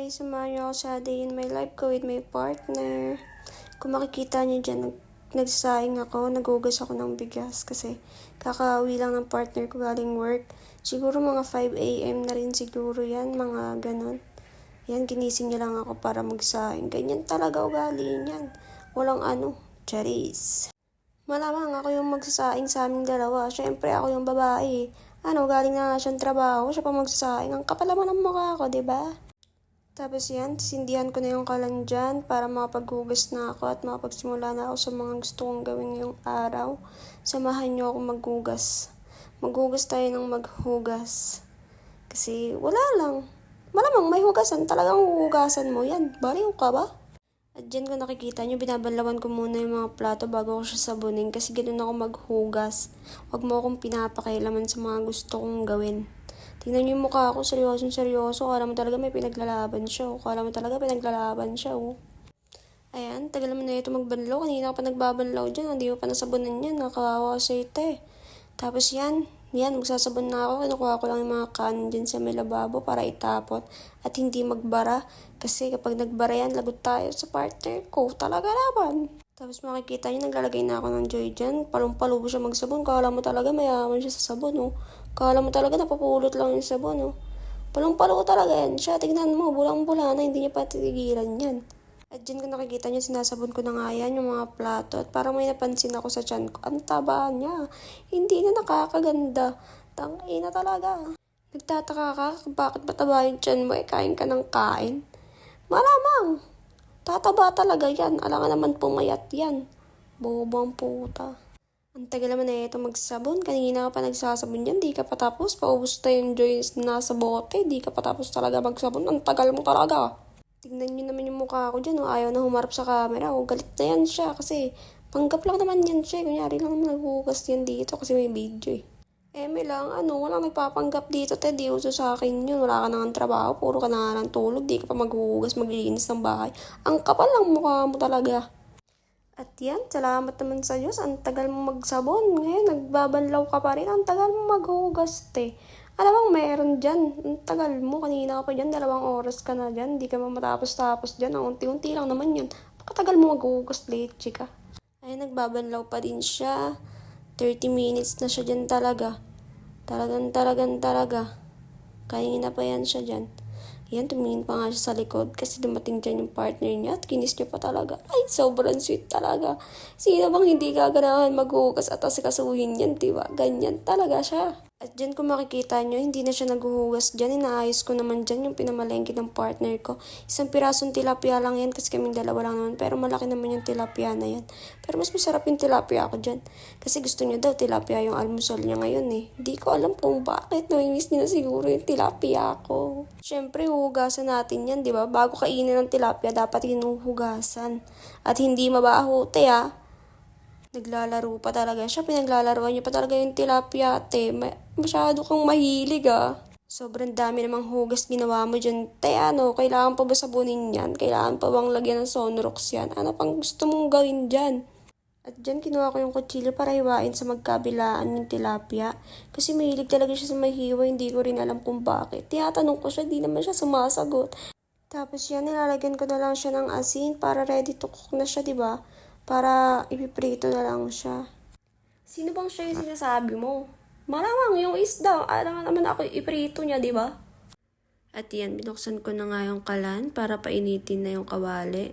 guys, samahan niyo ako sa day in my life ko with my partner. Kung makikita niyo dyan, nagsasaing ako, nagugas ako ng bigas kasi kakauwi lang ng partner ko galing work. Siguro mga 5 a.m. na rin siguro yan, mga ganon. Yan, ginising niya lang ako para magsaing. Ganyan talaga ugali niyan. Walang charis. Malamang ako yung magsasaing sa aming dalawa. Syempre ako yung babae. Galing na nga siyang trabaho, siya pa magsasaing. Ang kapal naman ng mukha ko, diba? Tapos yan, sindihan ko na yung kalan dyan para makapaghugas na ako at makapagsimula na ako sa mga gusto kong gawin ngayong araw. Samahan niyo ako maghugas. Maghugas tayo ng maghugas. Kasi wala lang. Malamang may hugasan. Talagang hugasan mo yan. Baliw ka ba? At dyan ko nakikita nyo, binabanlawan ko muna yung mga plato bago ko siya sabunin kasi ganoon ako maghugas. Huwag mo akong pinapakailaman sa mga gusto kong gawin. Tingnan niyo yung mukha ko, seryoso. Kala mo talaga may pinaglalaban siya. Oh. Ayan, tagal mo na ito magbanlaw. Kanina ka pa nagbabanlaw dyan. Hindi mo pa nasabunan yan. Nakawawa sa ite. Tapos yan, magsasabon na ako. Kinukuha ko lang yung mga kanin dyan sa may lababo para itapon. At hindi magbara. Kasi kapag nagbara yan, lagot tayo sa partner ko. Talaga laban. Tapos makikita niyo, naglalagay na ako ng Joy dyan. Palong-palo siya magsabon. Kala mo talaga mayaman siya sa sabon, oh. Kala mo talaga napapulot lang yung sabon, oh. Palong-palo talaga yan siya. Tignan mo, bulang-bula na. Hindi niya pa titigilan yan. At dyan ko nakikita niyo, sinasabon ko na nga yan, yung mga plato. At parang may napansin ako sa tiyan ko. Ang taba niya. Hindi na nakakaganda. Tangina talaga. Nagtataka ka, bakit mataba yung tiyan mo? Kain ka ng kain. Malamang. Tataba talaga yan. Alangan naman pumayat yan. Bobang puta. Ang tagal naman na ito magsabon. Kanina ka pa nagsasabon yan. Di ka pa tapos. Paubos na yung joints na nasa bote. Di ka pa tapos talaga magsabon. Ang tagal mo talaga. Tignan nyo naman yung mukha ko dyan. Ayaw na humarap sa camera. Galit na yan siya. Kasi panggap lang naman yan siya. Kunyari lang naman naghugas yan dito. Kasi may video Eme lang, walang nagpapanggap dito, te, di uso sa akin yun. Wala ka nang trabaho, puro ka na ng tulog, di ka pa maghuhugas, maglilinis ng bahay. Ang kapal lang mukha mo talaga. At yan, salamat naman sa Diyos, ang tagal mo magsabon. Ngayon, nagbabanlaw ka pa rin, ang tagal mo maghugas, te. Alam mo, meron dyan, ang tagal mo, kanina ka pa dyan, 2 oras ka na dyan, di ka matapos-tapos dyan, ang unti-unti lang naman yun. Pakatagal mo maghugas, late, chika. Ay, nagbabanlaw pa din siya. 30 minutes na siya dyan talaga. Talaga. Kanina pa yan siya dyan. Yan, tumingin pa nga siya sa likod kasi dumating dyan yung partner niya at kinis niya pa talaga. Ay, sobrang sweet talaga. Sino bang hindi gaganahan maghugas at asikasuhin yan, diba? Ganyan talaga siya. At dyan kung makikita nyo, hindi na siya naghuhugas dyan. Inaayos ko naman dyan yung pinamalengke ng partner ko. Isang pirasong tilapia lang yan kasi kaming dalawa lang naman. Pero malaki naman yung tilapia na yan. Pero mas masarap yung tilapia ako dyan. Kasi gusto niya daw tilapia yung almusal niya ngayon Hindi ko alam kung bakit. Namimiss niya na siguro yung tilapia ko. Siyempre, huhugasan natin yan, di ba? Bago kainin ng tilapia, dapat hinuhugasan. At hindi mabaho, Naglalaro pa talaga siya. Pinaglalaroan niya pa talaga yung tilapia, Masyado kang mahilig, Sobrang dami namang hugas ginawa mo dyan. Kailangan pa ba sabunin yan? Kailangan pa bang lagyan ng Sonrox yan? Ano pang gusto mong gawin dyan? At dyan, kinuha ko yung kutsilyo para hiwain sa magkabilaan yung tilapia. Kasi mahilig talaga siya sa mahiwa. Hindi ko rin alam kung bakit. Tinatanong ko siya, di naman siya sumasagot. Tapos yan, nilalagyan ko na lang siya ng asin para ready to cook na siya, diba? Para ipiprito na lang siya. Sino bang siya yung sinasabi mo? Malamang yung isda. Alam naman ako iprito niya, di ba? At yan, binuksan ko na nga yung kalan para painitin na yung kawali.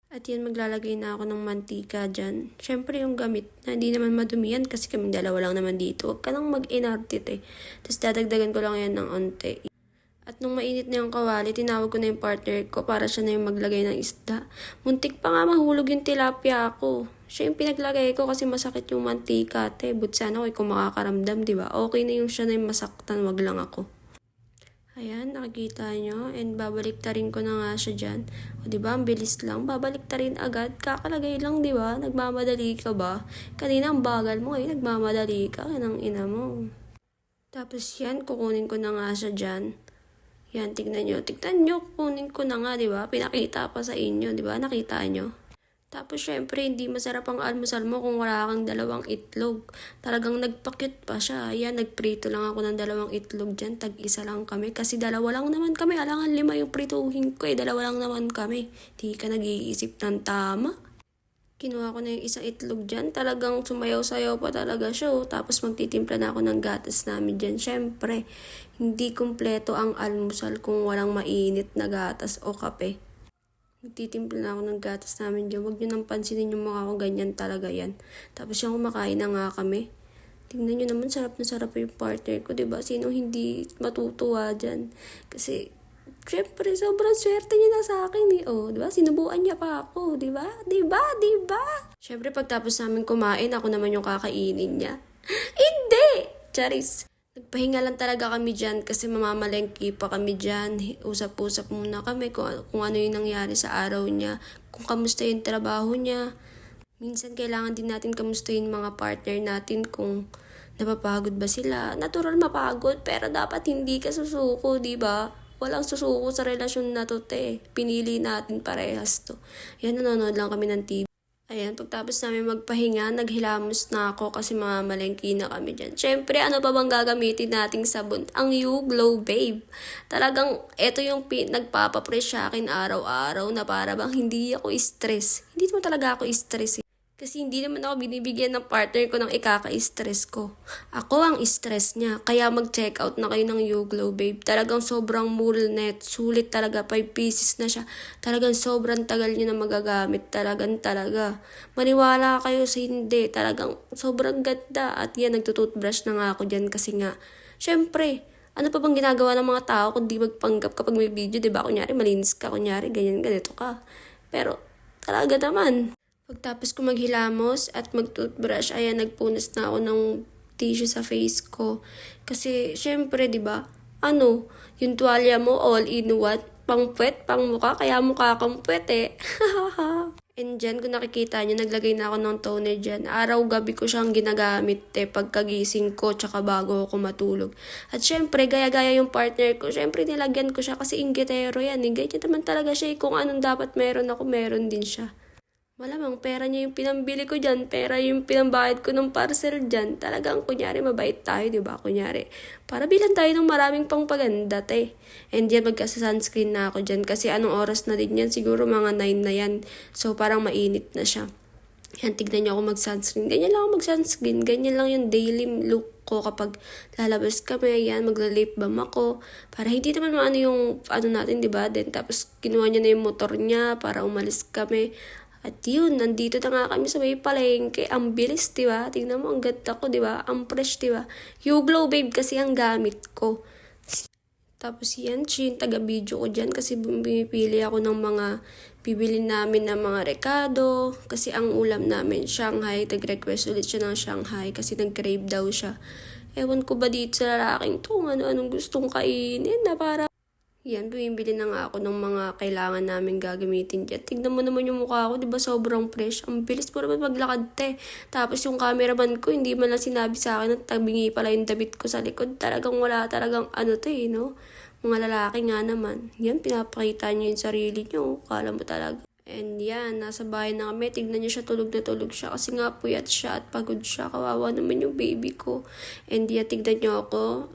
At yan, maglalagay na ako ng mantika dyan. Siyempre yung gamit na hindi naman madumi yan kasi kaming dalawa lang naman dito. Huwag ka lang mag-inartit Tapos dadagdagan ko lang yan ng onte. At nung mainit na yung kawali, tinawag ko na yung partner ko para siya na yung maglagay ng isda. Muntik pa nga mahulog yung tilapia ako. Siya yung pinaglagay ko kasi masakit yung mantika, But sana ako kung makakaramdam, diba? Okay na yung siya na yung masaktan, wag lang ako. Ayan, nakikita nyo. And babaliktarin ko na nga siya dyan. O diba, ang bilis lang. Babaliktarin agad. Kakalagay lang, diba? Nagmamadali ka ba? Kanina ang bagal mo, nagmamadali ka. Kanang ina mo. Tapos yan, kukunin ko na nga siya dyan. Yan, tignan nyo, kunin ko na nga, di ba? Pinakita pa sa inyo, di ba? Nakita nyo? Tapos syempre, hindi masarap ang almusal mo kung wala kang dalawang itlog. Talagang nagpa-cute pa siya. Ayan, nagprito lang ako ng dalawang itlog dyan. Tag-isa lang kami. Kasi dalawa lang naman kami. Alangan 5 yung prituhin ko eh. Dalawa lang naman kami. Di ka nag-iisip ng tama. Kinuha ko na yung isang itlog dyan. Talagang sumayaw-sayaw pa talaga siya. Oh. Tapos magtitimpla na ako ng gatas namin dyan. Syempre, hindi kumpleto ang almusal kung walang mainit na gatas o kape. Nagtitimpla na ako ng gatas namin dyan. Huwag nyo nang pansinin yung mukha ko, ganyan talaga yan. Tapos yung kumakain na nga kami. Tingnan nyo naman, sarap na sarap yung partner ko, diba? Sino hindi matutuwa dyan? Kasi, syempre, sobrang swerte niya na sa akin eh. Oh, diba? Sinubuan niya pa ako, diba? Diba? Diba? Syempre, pagtapos namin kumain, ako naman yung kakainin niya. Hindi! Charis. Nagpahinga lang talaga kami dyan kasi mamamalengki pa kami dyan. Usap-usap muna kami kung ano yung nangyari sa araw niya, kung kamusta yung trabaho niya. Minsan kailangan din natin kamustahin mga partner natin kung napapagod ba sila. Natural mapagod pero dapat hindi ka susuko, di ba? Walang susuko sa relasyon na to, te. Pinili natin parehas to. Yan, nanonood lang kami ng TV. Ayan, pagtapos namin magpahinga, naghilamos na ako kasi mamamalengki na kami dyan. Siyempre, ano pa bang gagamitin nating sabon? Ang You Glow Babe. Talagang, ito yung nagpapapress sa akin araw-araw na para bang hindi ako stress. Hindi naman talaga ako stress eh. Kasi hindi naman ako binibigyan ng partner ko ng ikaka-stress ko. Ako ang stress niya. Kaya mag-check out na kayo ng You Glow Babe. Talagang sobrang mule net. Sulit talaga. 5 pieces na siya. Talagang sobrang tagal niyo na magagamit. Talaga. Maniwala kayo sa hindi. Talagang sobrang ganda. At yan, nagtututbrush na nga ako dyan kasi nga, syempre, ano pa bang ginagawa ng mga tao kundi magpanggap kapag may video, diba? Kunyari, malinis ka. Kunyari, ganito ka. Pero, talaga naman. Pagtapos ko maghilamos at mag-toothbrush, ayan, nagpunas na ako ng tissue sa face ko. Kasi, syempre, di ba, yung tuwalya mo all in one, pang puwet, pang mukha, kaya mukha kang puwet eh. And dyan, kung nakikita nyo, naglagay na ako ng toner dyan. Araw-gabi ko siyang ginagamit pagkagising ko, tsaka bago ako matulog. At syempre, gaya-gaya yung partner ko. Syempre, nilagyan ko siya kasi inggitero yan. Ganyan naman talaga siya. Kung anong dapat meron ako, meron din siya. Malamang pera niya yung pinambili ko dyan, pera yung pinambayad ko ng parcel dyan. Talagang kunyari mabait tayo, di ba? Kunyari, para bilan tayo ng maraming pangpaganda, te. And yan, magkasa-sunscreen na ako dyan kasi anong oras na din yan? Siguro mga 9 na yan. So, parang mainit na siya. Yan, tignan niyo ako mag-sunscreen. Ganyan lang ako mag-sunscreen. Ganyan lang yung daily look ko kapag lalabas kami. Yan, magla-lip balm ako. Para hindi naman maano yung natin, di ba? Then, tapos kinuha niya na yung motor niya para umalis kami. At yun, nandito na nga kami sa may palengke. Ang bilis, diba? Tingnan mo, ang ganda ko, diba? Ang fresh, diba? You Glow Babe kasi ang gamit ko. Tapos yan, siya yung taga-video ko dyan kasi bumipili ako ng mga bibili namin ng mga rekado. Kasi ang ulam namin, Shanghai. Nag-request ulit siya ng Shanghai kasi nag-crave daw siya. Ewan ko ba dito sa lalaking to, ano-anong gustong kainin na para yan, bumibili na nga ako ng mga kailangan namin gagamitin dyan. Tignan mo naman yung mukha ko, di ba sobrang fresh? Ang bilis po naman maglakad, te. Tapos yung cameraman ko, hindi man lang sinabi sa akin at tabingi pala yung damit ko sa likod. Talagang wala talagang no? Mga lalaki nga naman. Yan, pinapakita niyo yung sarili niyo. Kala mo talaga. And yan, nasa bahay na kami. Tignan niyo siya, tulog na tulog siya. Kasi nga puyat siya at pagod siya. Kawawa naman yung baby ko. And yan, tignan niyo ako.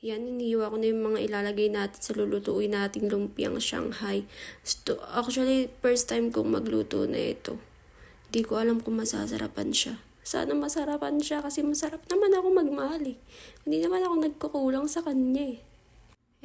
Yan, iniiwa ko na yung mga ilalagay natin sa lulutuin nating lumpiang Shanghai. So, actually, first time kong magluto na ito. Hindi ko alam kung masasarapan siya. Sana masarapan siya kasi masarap naman ako magmahal eh. Hindi naman ako nagkukulang sa kanya eh.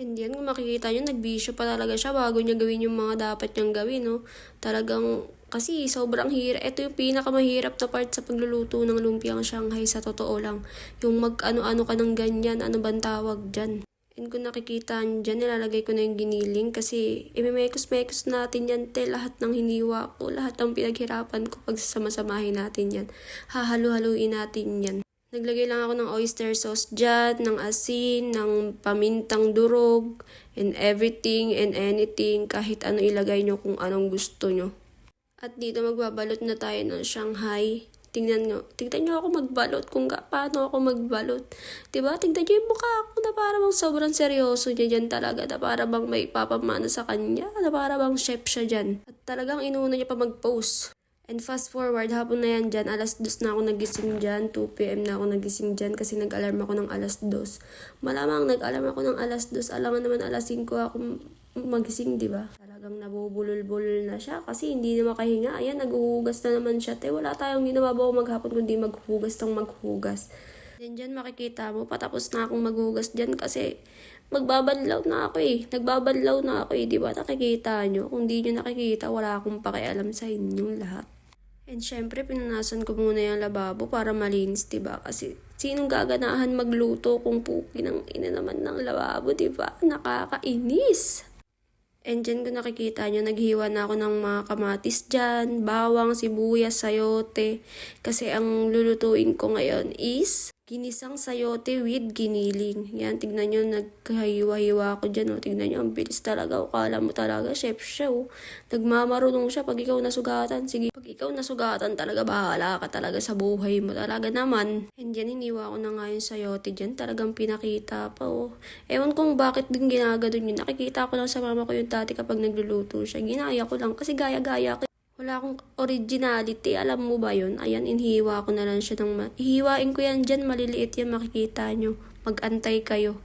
And yan, kung makikita nyo, nagbisyo pa talaga siya bago niya gawin yung mga dapat niyang gawin, no? Talagang, kasi sobrang hirap. Ito yung pinakamahirap na part sa pagluluto ng lumpiang Shanghai sa totoo lang. Yung mag-ano-ano ka ng ganyan, ano bang tawag dyan. And kung nakikita nyo dyan, nilalagay ko na yung giniling kasi imimekos-mekos natin yan, te. Lahat ng hiniwa ko, lahat ng pinaghirapan ko pag sasama-samahin natin yan. Hahalo-haluin natin yan. Naglagay lang ako ng oyster sauce dyan, ng asin, ng pamintang durog, and everything and anything, kahit ano ilagay nyo kung anong gusto nyo. At dito magbabalot na tayo ng Shanghai. Tingnan nyo ako magbalot kung paano ako magbalot. Diba? Tingnan nyo yung mukha ako na parang sobrang seryoso niya dyan talaga. Na para bang may papamana sa kanya. Na para bang chef siya dyan. At talagang inuna niya pa mag-post. And fast forward, hapon na yan dyan, 2:00 na ako nagising dyan, 2 p.m. na ako nagising dyan kasi nag-alarm ako ng 2:00. Malamang nag-alarm ako ng 2:00, alangan naman 5:00 ako magising, di ba? Talagang nabubulol-bulol na siya kasi hindi na makahinga. Ayan, naghuhugas na naman siya. Wala tayong ginawa ba maghapon kundi maghuhugas ng maghuhugas. Then dyan makikita mo, patapos na akong maghugas dyan kasi magbabadlaw na ako Nagbabadlaw na ako di ba? Nakikita nyo? Kung di nyo nakikita, wala akong pakialam sa inyong lahat. And syempre, pinunasan ko muna yung lababo para malinis, diba? Kasi sinong gaganahan magluto kung puki ng ina naman ng lababo, diba? Nakakainis! And dyan ko nakikita nyo, naghiwa na ako ng mga kamatis dyan, bawang, sibuyas, sayote. Kasi ang lulutuin ko ngayon is ginisang sayote with giniling. Yan, tignan nyo, nagkahiwa-hiwa ako dyan. Tignan nyo, ang bilis talaga. Kala mo talaga, chef siya. Nagmamarunong siya pag ikaw nasugatan. Sige, pag ikaw nasugatan talaga, bahala ka talaga sa buhay mo. Talaga naman. And yan, hiniwa ko na nga yung sayote dyan. Talagang pinakita pa. Ewan kong bakit din ginaganon yun. Nakikita ko lang sa mama ko yung dati kapag nagluluto siya. Ginaya ko lang kasi gaya-gaya ko. Wala akong originality. Alam mo ba yun? Ayan, inhiwa ko na lang siya ihiwain ko yan dyan. Maliliit yan, makikita nyo. Mag-antay kayo.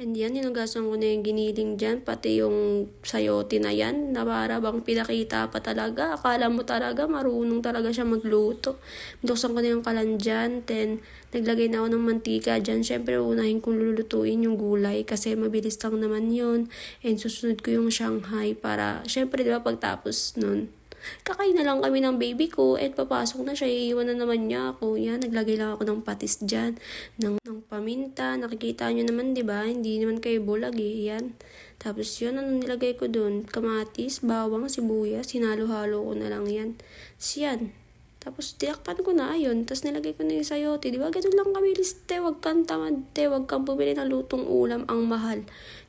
And yan, hinugasan ko na yung giniling dyan. Pati yung sayote na yan. Na para bang pinakita pa talaga. Akala mo talaga, marunong talaga siya magluto. Binuksan ko na yung kalan dyan. Then, naglagay na ako ng mantika dyan. Siyempre, unahin kong lulutuin yung gulay. Kasi mabilis lang naman yun. And susunod ko yung Shanghai para, siyempre, diba, pagtapos nun. Kakain na lang kami ng baby ko at papasok na siya, iiwan na naman niya ako. Yan, naglagay lang ako ng patis dyan, ng paminta. Nakikita nyo naman, diba? Hindi naman kayo bulag Yan. Tapos yun, ano nilagay ko dun? Kamatis, bawang, sibuyas, hinalo-halo ko na lang yan. Yan. Tapos tinakpan ko na, ayun. Tapos nilagay ko na yung sayote. Diba? Ganun lang kami liste. Huwag kang tamad, Huwag kang bumili ng lutong ulam. Ang mahal.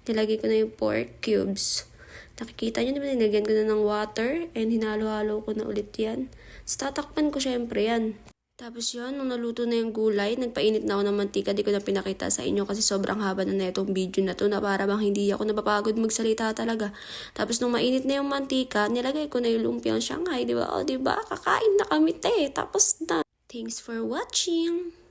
Nilagay ko na yung pork cubes. Nakikita nyo naman, nilagyan ko na ng water and hinalo-halo ko na ulit yan. Tapos tatakpan ko syempre yan. Tapos yun, nung naluto na yung gulay, nagpainit na ako ng mantika. Di ko na pinakita sa inyo kasi sobrang haba na itong video na to na para bang hindi ako napapagod magsalita talaga. Tapos nung mainit na yung mantika, nilagay ko na yung lumpiang Shanghai, di ba? Kakain na kami Tapos na. Thanks for watching!